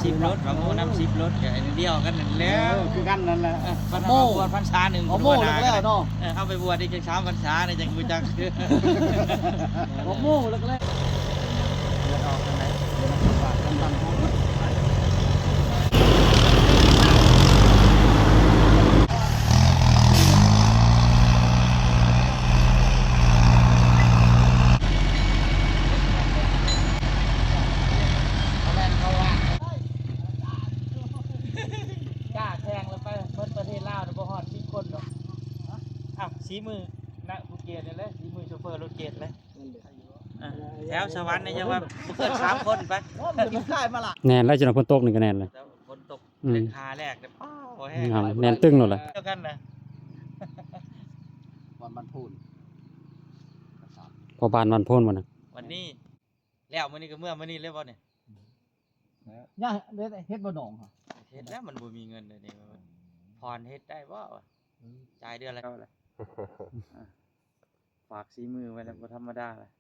10รถว่าโมนำ10รถก็เดียวกันนั่นแล้วคือกันนั่นแหละ พระบวชพรรษา1 โม่แล้วเนาะ เอาไปบวชอีก3พรรษาในจังกูจักโม่แล้วเดือดออกกันไหนเดือดฝากกันบังพงสีมือนะภูเก็ตเลยสีมือโชเฟอร์รถเกตเลยแถวสวรรค์นี่ยังว่าเพิ่น3คนไปได้มาละแน่นแล้วจะนำฝนตก1คะแนนเลยฝนตกเป็นคาแรกเนี่ยป้าโอ้แห้งแน่นตึ้งหมดเลยเดียวกันนะวันมันพูนพอบานวันพ่นหมดนะวันนี้แล้วมื้อนี้ก็เมื่อมื้อนี้เลยบ่เนี่ยเนี่ยเฮ็ดบ่หนองค่ะเฮ็ดแล้วมันบ่มีเงินเลยนี่พรเฮ็ดได้บ่จ่ายเดือนละเท่าไหร่ฝากสีมือไว้แล้วบ่ธรรมดาเลย